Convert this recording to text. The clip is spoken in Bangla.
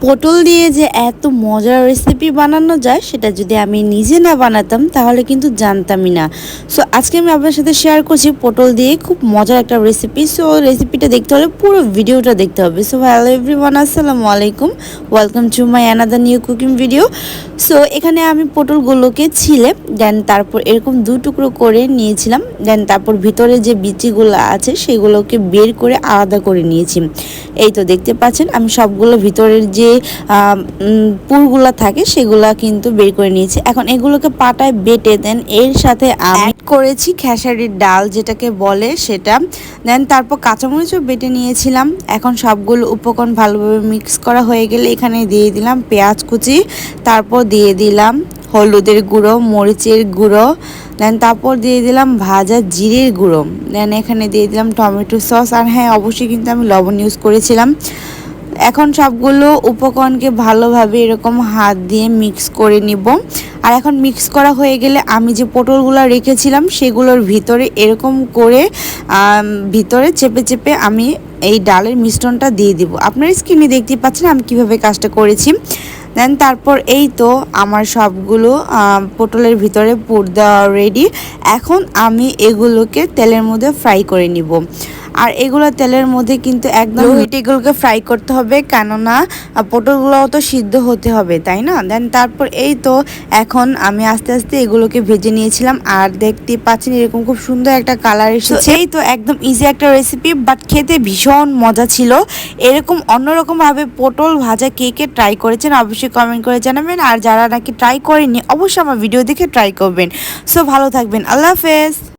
পটল দিয়ে যে এত মজার রেসিপি বানানো যায় সেটা যদি আমি নিজে না বানাতাম তাহলে কিন্তু জানতামই না। সো আজকে আমি আপনার সাথে শেয়ার করছি পটল দিয়ে খুব মজার একটা রেসিপি। সো রেসিপিটা দেখতে হলে পুরো ভিডিওটা দেখতে হবে। সো হ্যালো এভরিওয়ান, আসসালামু আলাইকুম, welcome to my another new cooking video. So এখানে আমি পটলগুলোকে ছিলে দেন তারপর এরকম দু টুকরো করে নিয়েছিলাম। দেন তারপর ভিতরে যে বিচিগুলো আছে সেগুলোকে বের করে আলাদা করে নিয়েছি। এই তো দেখতে পাচ্ছেন আমি সবগুলো ভিতরের যে পুরগুলা থাকে সেগুলা কিন্তু বের করে নিয়েছি। এখন এগুলোকে পাটায় বেটে দেন এর সাথে আমি অ্যাড করেছি খেসারির ডাল যেটাকে বলে সেটা। দেন তারপর কাঁচামরিচও বেটে নিয়েছিলাম। এখন সবগুলো উপকরণ ভালোভাবে মিক্স করা হয়ে গেলে এখানে দিয়ে দিলাম পেঁয়াজ কুচি, তারপর দিয়ে দিলাম হলুদের গুঁড়ো, মরিচের গুঁড়ো, দেন তারপর দিয়ে দিলাম ভাজা জিরের গুঁড়ো, দেন এখানে দিয়ে দিলাম টমেটো সস, আর হ্যাঁ অবশ্যই কিন্তু আমি লবণ ইউজ করেছিলাম। এখন সবগুলো উপকরণকে ভালোভাবে এরকম হাত দিয়ে মিক্স করে নিব। আর এখন মিক্স করা হয়ে গেলে আমি যে পটলগুলো রেখেছিলাম সেগুলোর ভিতরে এরকম করে ভিতরে চেপে চেপে আমি এই ডালের মিশ্রণটা দিয়ে দিব। আপনার স্ক্রিনে দেখতে পাচ্ছেন আমি কিভাবে কাজটা করেছি। দেন তারপর এই তো আমার সবগুলো পটলের ভিতরে পুর দেওয়া রেডি। এখন আমি এগুলোকে তেলের মধ্যে ফ্রাই করে নিব। আর এগুলো তেলের মধ্যে কিন্তু একদম হিট এগুলোকে ফ্রাই করতে হবে, কেননা পটলগুলোও তো সিদ্ধ হতে হবে, তাই না? দেন তারপর এই তো এখন আমি আস্তে আস্তে এগুলোকে ভেজে নিয়েছিলাম। আর দেখতে পাচ্ছেন এরকম খুব সুন্দর একটা কালার এসেছে। এই তো একদম ইজি একটা রেসিপি, বাট খেতে ভীষণ মজা ছিল। এরকম অন্যরকমভাবে পটল ভাজা কে কে ট্রাই করেছেন অবশ্যই কমেন্ট করে জানাবেন। আর যারা নাকি ট্রাই করেননি অবশ্যই আমার ভিডিও দেখে ট্রাই করবেন। সো ভালো থাকবেন, আল্লাহ হাফেজ।